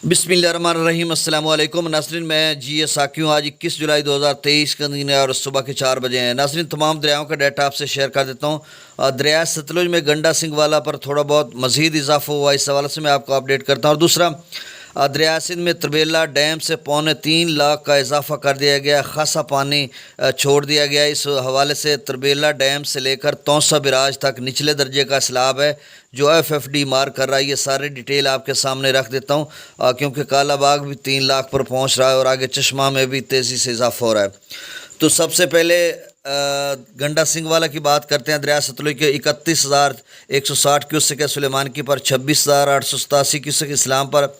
बिस्मिल्लाहिर्रहमानिर्रहीम। अस्सलाम वालेकुम नाज़रीन, मैं जी ए साकी हूँ। आज 21 जुलाई 2023 का दिन है और सुबह के 4 बजे हैं। नाज़रीन, तमाम दरियाओं का डाटा आपसे शेयर कर देता हूँ। दरिया सतलुज में गंडा सिंह वाला पर थोड़ा बहुत मज़ीद इजाफा हुआ, इस हवाले से मैं आपको अपडेट करता हूँ। और दूसरा, दरिया सिंध में तरबेला डैम से 3.25 लाख का इजाफा कर दिया गया, खासा पानी छोड़ दिया गया। इस हवाले से तरबेला डैम से लेकर तौसा बिराज तक निचले दर्जे का सैलाब है जो FFD मार कर रहा है। ये सारी डिटेल आपके सामने रख देता हूँ, क्योंकि काला बाग भी 3 लाख पर पहुँच रहा है और आगे चश्मा में भी तेज़ी से इजाफा हो रहा है। तो सबसे पहले गंडा सिंह वाला की बात करते हैं। दरिया सतलुज के 31,160 क्यूसेक है, सुलेमानकी पर 26,887 क्यूसेक, इस्लाम पर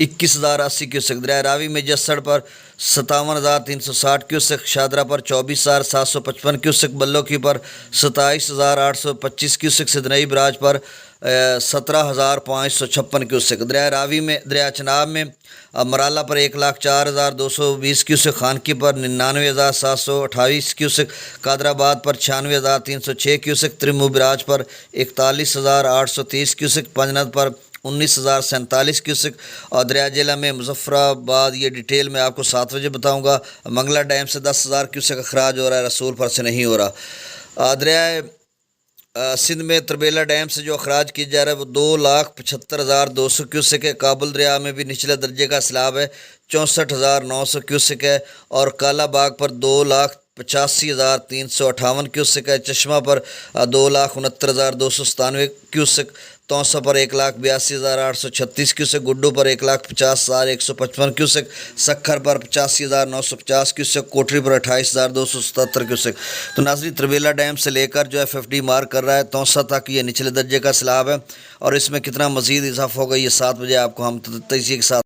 21,080 क्यूसेक, दरिया रावी में जसड़ पर 57,360 क्यूसेक, शादरा पर 24,755 क्यूसेक, बल्लोकी पर 27,825 क्यूसेक, सिदनई बराज पर 17,556 क्यूसेक, दरिया रावी में दरिया चनाब में मराला पर 1,04,220 क्यूसेक, खानकी पर 99,728 क्यूसेक, कादराबाद पर 96,306 क्यूसेक, त्रिमू बराज पर 41,830 क्यूसेक, पंजनद पर 19,047 क्यूसेक, और दरिया जिला में मुजफ्फराबाद, ये डिटेल मैं आपको 7 बजे बताऊंगा। मंगला डैम से 10,000 क्यूसेक अखराज हो रहा है, रसूलपुर से नहीं हो रहा। दरिया सिंध में तरबेला डैम से जो अखराज किया जा रहा है वो 2,75,200 क्यूसेक है। काबुल दरिया में भी निचले दर्जे का सैलाब है, 64,900 क्यूसेक है, और काला बाग पर 2,85,358 क्यूसेक है। चश्मा पर 2,69,297 क्यूसेक, तौसा पर 1,82,836 क्यूसेक, गुड्डू पर 1,50,155 क्यूसेक, सखर पर 85,950 क्यूसेक, कोठरी पर 28,277 क्यूसेक। तो नाज़रीन, तरबेला डैम से लेकर जो FFD मार कर रहा है तौसा तक ये निचले दर्जे का सैलाब है, और इसमें कितना मज़ीद इजाफा होगा ये 7 बजे आपको हम तजज़िये के साथ